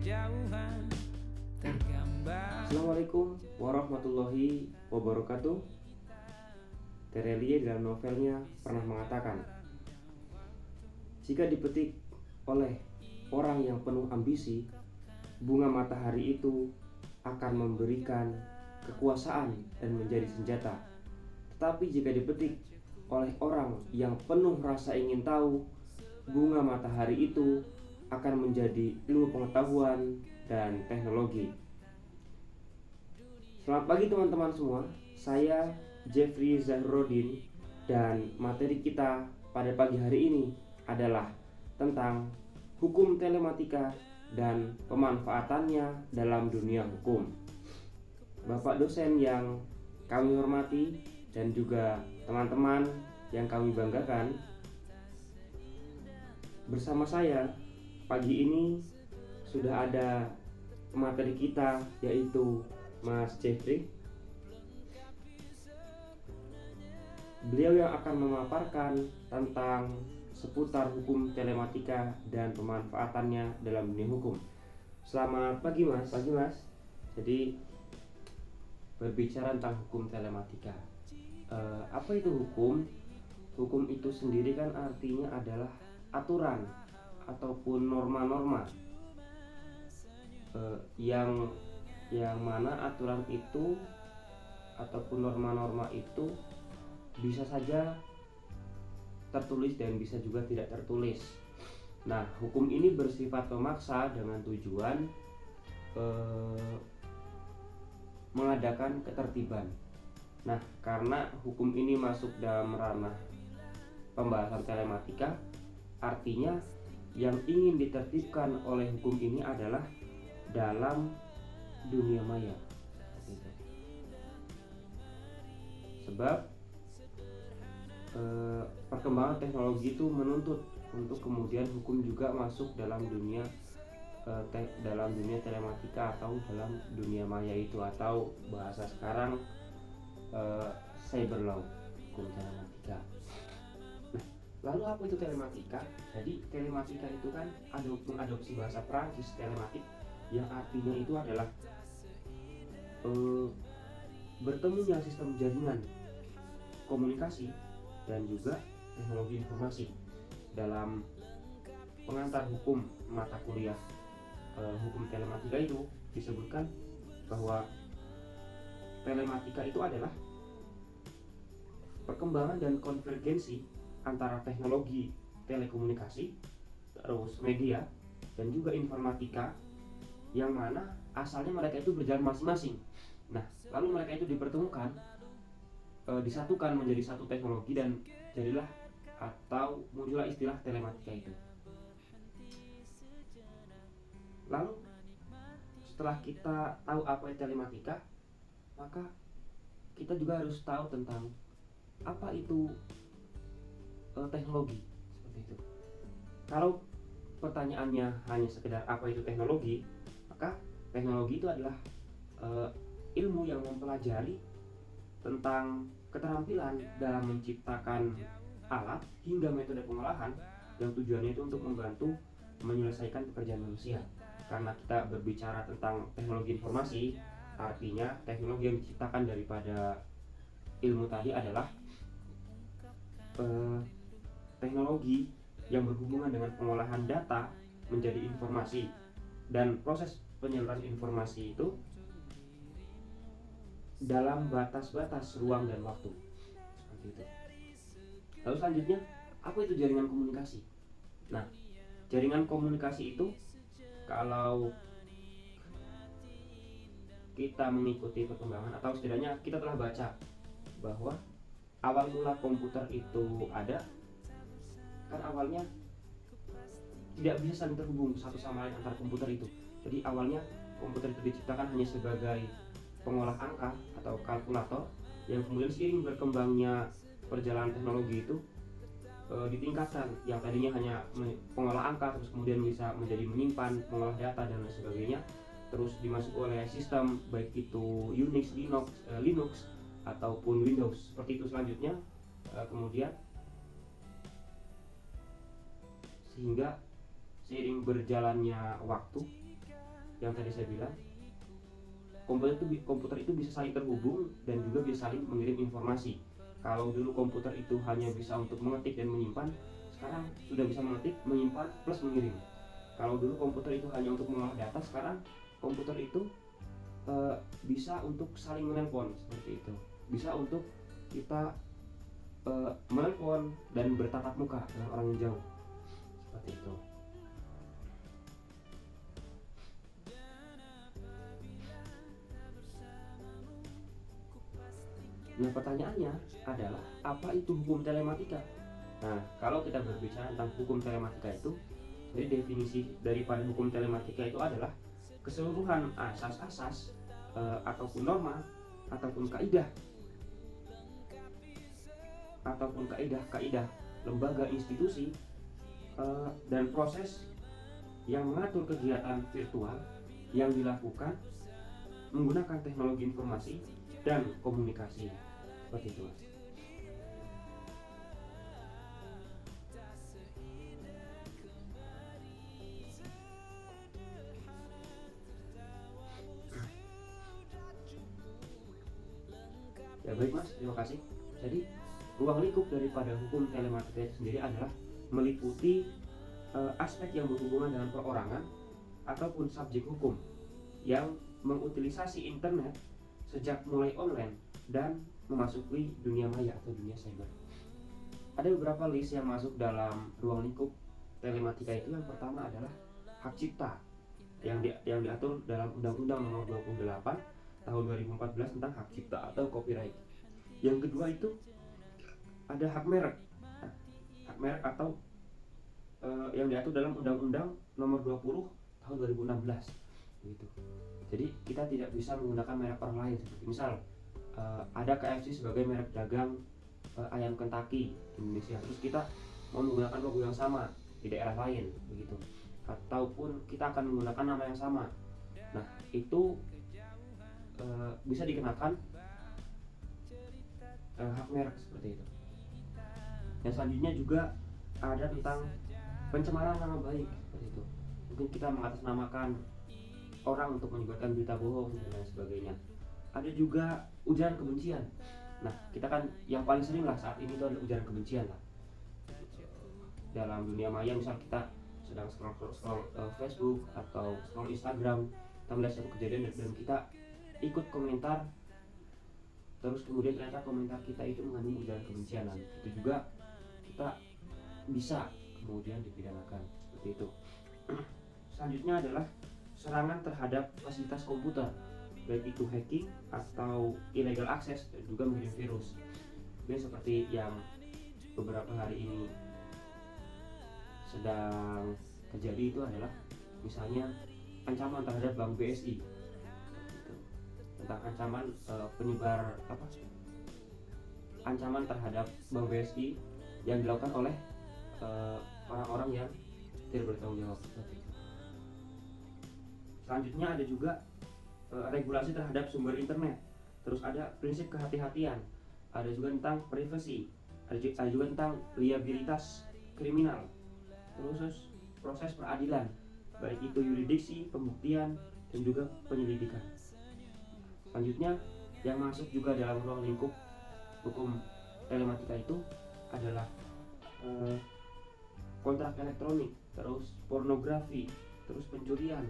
kejauhan tergambar. Assalamualaikum warahmatullahi wabarakatuh. Terelie dalam novelnya pernah mengatakan, jika dipetik oleh orang yang penuh ambisi, bunga matahari itu akan memberikan kekuasaan dan menjadi senjata. Tetapi jika dipetik oleh orang yang penuh rasa ingin tahu, bunga matahari itu akan menjadi ilmu pengetahuan dan teknologi. Selamat pagi teman-teman semua, saya Jeffrey Zahrodin, dan materi kita pada pagi hari ini adalah tentang hukum telematika dan pemanfaatannya dalam dunia hukum. Bapak dosen yang kami hormati dan juga teman-teman yang kami banggakan, bersama saya pagi ini sudah ada materi kita, yaitu Mas Jeffrey. Beliau yang akan memaparkan tentang seputar hukum telematika dan pemanfaatannya dalam dunia hukum. Selamat pagi Mas. Pagi Mas. Jadi berbicara tentang hukum telematika, apa itu hukum? Hukum itu sendiri kan artinya adalah aturan ataupun norma-norma yang mana aturan itu ataupun norma-norma itu bisa saja tertulis dan bisa juga tidak tertulis. Nah, hukum ini bersifat memaksa dengan tujuan mengadakan ketertiban. Nah, karena hukum ini masuk dalam ranah pembahasan telematika, artinya yang ingin ditertibkan oleh hukum ini adalah dalam dunia maya. Sebab perkembangan teknologi itu menuntut untuk kemudian hukum juga masuk dalam dunia telematika atau dalam dunia maya itu, atau bahasa sekarang cyber law, hukum telematika. Nah, lalu apa itu telematika? Jadi telematika itu kan mengadopsi bahasa Prancis telematik, yang artinya itu adalah bertemunya sistem jaringan komunikasi dan juga teknologi informasi. Dalam pengantar hukum mata kuliah hukum telematika itu disebutkan bahwa telematika itu adalah perkembangan dan konvergensi antara teknologi telekomunikasi, terus media, dan juga informatika, yang mana asalnya mereka itu berjalan masing-masing. Nah, lalu mereka itu dipertemukan, disatukan menjadi satu teknologi, dan jadilah atau muncullah istilah telematika itu. Lalu setelah kita tahu apa itu telematika, maka kita juga harus tahu tentang apa itu teknologi, seperti itu. Kalau pertanyaannya hanya sekedar apa itu teknologi, maka teknologi itu adalah ilmu yang mempelajari tentang keterampilan dalam menciptakan alat hingga metode pengolahan yang tujuannya itu untuk membantu menyelesaikan pekerjaan manusia. Karena kita berbicara tentang teknologi informasi, artinya teknologi yang diciptakan daripada ilmu tadi adalah teknologi yang berhubungan dengan pengolahan data menjadi informasi, dan proses penyaluran informasi itu dalam batas-batas ruang dan waktu, seperti itu. Lalu selanjutnya, apa itu jaringan komunikasi? Nah, jaringan komunikasi itu, kalau kita mengikuti perkembangan atau setidaknya kita telah baca bahwa awal mula komputer itu ada, kan awalnya tidak bisa saling terhubung satu sama lain antar komputer itu. Jadi awalnya komputer itu diciptakan hanya sebagai pengolah angka atau kalkulator, yang kemudian seiring berkembangnya perjalanan teknologi itu ditingkatkan, yang tadinya hanya pengolah angka terus kemudian bisa menjadi menyimpan, mengolah data dan lain sebagainya, terus dimasuk oleh sistem baik itu Unix, Linux ataupun Windows, seperti itu selanjutnya. Kemudian sehingga seiring berjalannya waktu, yang tadi saya bilang, komputer itu bisa saling terhubung dan juga bisa saling mengirim informasi. Kalau dulu komputer itu hanya bisa untuk mengetik dan menyimpan, sekarang sudah bisa mengetik, menyimpan, plus mengirim. Kalau dulu komputer itu hanya untuk mengolah data, sekarang komputer itu bisa untuk saling menelpon, seperti itu. Bisa untuk kita menelpon dan bertatap muka dengan orang yang jauh, seperti itu. Nah, pertanyaannya adalah apa itu hukum telematika? Nah, kalau kita berbicara tentang hukum telematika itu, jadi definisi daripada hukum telematika itu adalah keseluruhan asas-asas ataupun norma ataupun kaidah lembaga, institusi dan proses yang mengatur kegiatan virtual yang dilakukan menggunakan teknologi informasi dan komunikasi, seperti itu, Mas. Ya baik Mas, terima kasih. Jadi ruang lingkup daripada hukum telematika itu sendiri adalah meliputi aspek yang berhubungan dengan perorangan ataupun subjek hukum yang mengutilisasi internet sejak mulai online dan memasuki dunia maya atau dunia cyber. Ada beberapa list yang masuk dalam ruang lingkup telematika itu. Yang pertama adalah hak cipta yang diatur dalam Undang-Undang Nomor 28 tahun 2014 tentang hak cipta atau copyright. Yang kedua itu ada hak merek atau yang diatur dalam Undang-Undang Nomor 20 tahun 2016 gitu. Jadi kita tidak bisa menggunakan merek orang lain, seperti misal ada KFC sebagai merek dagang ayam Kentucky di Indonesia, terus kita mau menggunakan logo yang sama di daerah lain begitu, ataupun kita akan menggunakan nama yang sama. Nah, itu bisa dikenakan hak merek, seperti itu. Yang selanjutnya juga ada tentang pencemaran nama baik, seperti itu. Mungkin kita mengatasnamakan orang untuk menyebarkan berita bohong dan lain sebagainya. Ada juga ujaran kebencian. Nah, kita kan yang paling sering lah saat ini itu adalah ujaran kebencian lah. Dalam dunia maya, misal kita sedang scroll Facebook atau scroll Instagram, kita melihat satu kejadian dan kita ikut komentar, terus kemudian ternyata komentar kita itu mengandung ujaran kebencian, itu juga kita bisa kemudian dipidanakan, seperti itu. Selanjutnya adalah serangan terhadap fasilitas komputer, baik itu hacking atau illegal access dan juga mengirim virus. Ini seperti yang beberapa hari ini sedang terjadi, itu adalah misalnya ancaman terhadap Bank BSI, tentang ancaman penyebar ancaman terhadap Bank BSI yang dilakukan oleh orang-orang yang tidak bertanggung jawab. Selanjutnya ada juga regulasi terhadap sumber internet, terus ada prinsip kehati-hatian, ada juga tentang privasi, ada juga tentang liabilitas kriminal, terus proses peradilan, baik itu yurisdiksi, pembuktian, dan juga penyelidikan. Selanjutnya yang masuk juga dalam ruang lingkup hukum telematika itu adalah kontrak elektronik, terus pornografi, terus pencurian,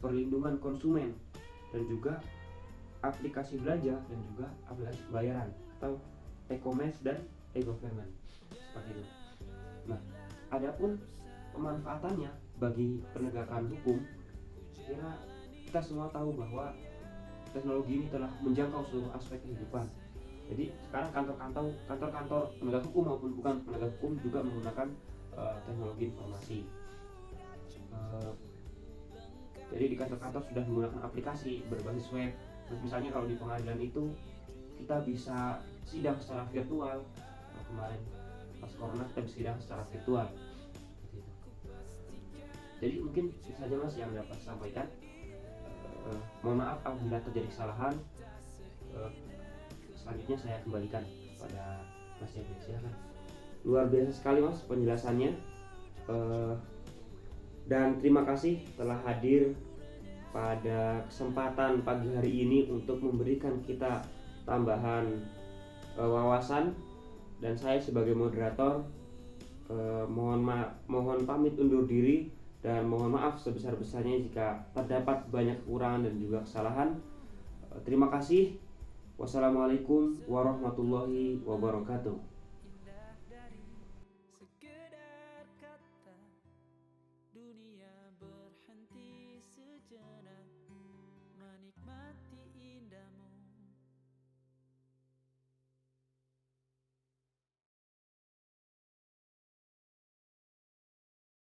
perlindungan konsumen, dan juga aplikasi belanja dan juga aplikasi pembayaran atau e-commerce dan e-government, seperti itu. Nah, adapun pemanfaatannya bagi penegakan hukum, kira kita semua tahu bahwa teknologi ini telah menjangkau seluruh aspek kehidupan. Jadi sekarang kantor-kantor penegak hukum maupun bukan penegak hukum juga menggunakan teknologi informasi. Jadi di kantor-kantor sudah menggunakan aplikasi berbasis web. Terus misalnya kalau di pengadilan itu kita bisa sidang secara virtual. Kemarin pas corona kita bisa sidang secara virtual. Jadi mungkin itu saja Mas yang dapat saya sampaikan. Mohon maaf apabila terjadi kesalahan. Selanjutnya saya kembalikan kepada Mas Jabir, silakan. Luar biasa sekali Mas penjelasannya, dan terima kasih telah hadir pada kesempatan pagi hari ini untuk memberikan kita tambahan wawasan. Dan saya sebagai moderator mohon pamit undur diri dan mohon maaf sebesar-besarnya jika terdapat banyak kekurangan dan juga kesalahan. Terima kasih. Wassalamualaikum warahmatullahi wabarakatuh. indah dari sekedar kata, dunia berhenti sejenak menikmati